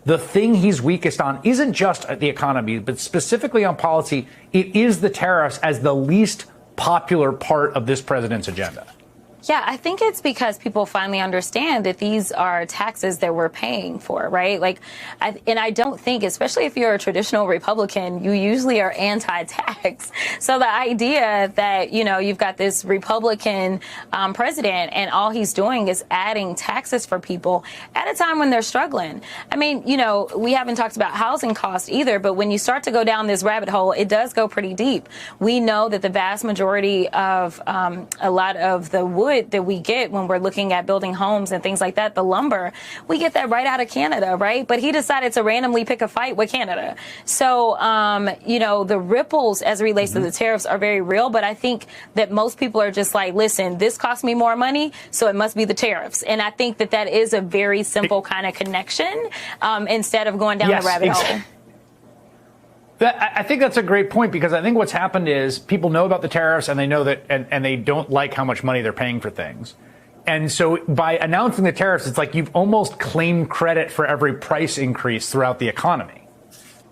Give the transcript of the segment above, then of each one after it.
the thing he's weakest on isn't just the economy, but specifically on policy. It is the tariffs as the least popular part of this president's agenda. Yeah, I think it's because people finally understand that these are taxes that we're paying for, right? Like, I don't think, especially if you're a traditional Republican, you usually are anti-tax. So the idea that, you know, you've got this Republican president and all he's doing is adding taxes for people at a time when they're struggling. I mean, you know, we haven't talked about housing costs either, but when you start to go down this rabbit hole, it does go pretty deep. We know that the vast majority of a lot of the wood that we get when we're looking at building homes and things like that, the lumber, we get that right out of Canada, right? But he decided to randomly pick a fight with Canada. So, you know, the ripples as it relates to the tariffs are very real. But I think that most people are just like, listen, this cost me more money, so it must be the tariffs. And I think that that is a very simple kind of connection instead of going down the rabbit hole. I think that's a great point, because I think what's happened is people know about the tariffs and they know that and they don't like how much money they're paying for things. And so by announcing the tariffs, it's like you've almost claimed credit for every price increase throughout the economy.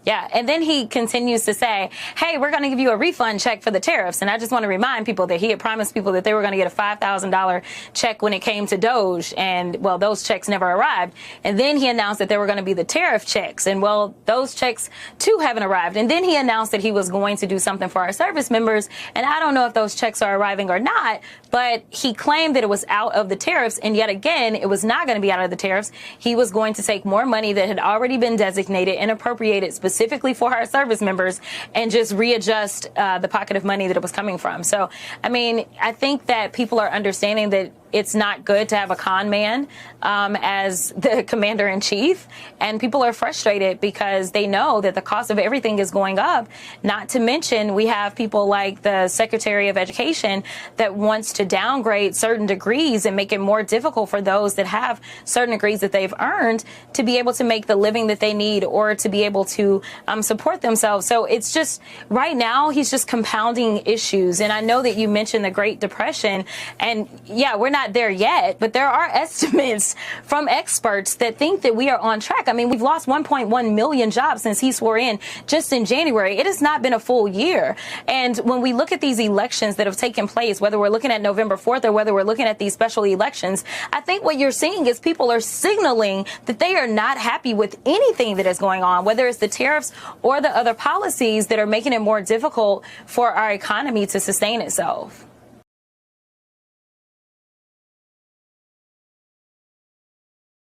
Yeah. And then he continues to say, hey, we're going to give you a refund check for the tariffs. And I just want to remind people that he had promised people that they were going to get a $5,000 check when it came to Doge. And, well, those checks never arrived. And then he announced that there were going to be the tariff checks. And, well, those checks, too, haven't arrived. And then he announced that he was going to do something for our service members. And I don't know if those checks are arriving or not. But he claimed that it was out of the tariffs. And yet again, it was not going to be out of the tariffs. He was going to take more money that had already been designated and appropriated specifically for our service members and just readjust the pocket of money that it was coming from. So, I mean, I think that people are understanding that it's not good to have a con man as the commander in chief. And people are frustrated because they know that the cost of everything is going up. Not to mention, we have people like the Secretary of Education that wants to downgrade certain degrees and make it more difficult for those that have certain degrees that they've earned to be able to make the living that they need or to be able to support themselves. So it's just right now he's just compounding issues. And I know that you mentioned the Great Depression, and yeah, we're not there yet, but there are estimates from experts that think that we are on track. I mean, we've lost 1.1 million jobs since he swore in just in January. It has not been a full year. And when we look at these elections that have taken place, whether we're looking at November 4th or whether we're looking at these special elections, I think what you're seeing is people are signaling that they are not happy with anything that is going on, whether it's the tariffs or the other policies that are making it more difficult for our economy to sustain itself.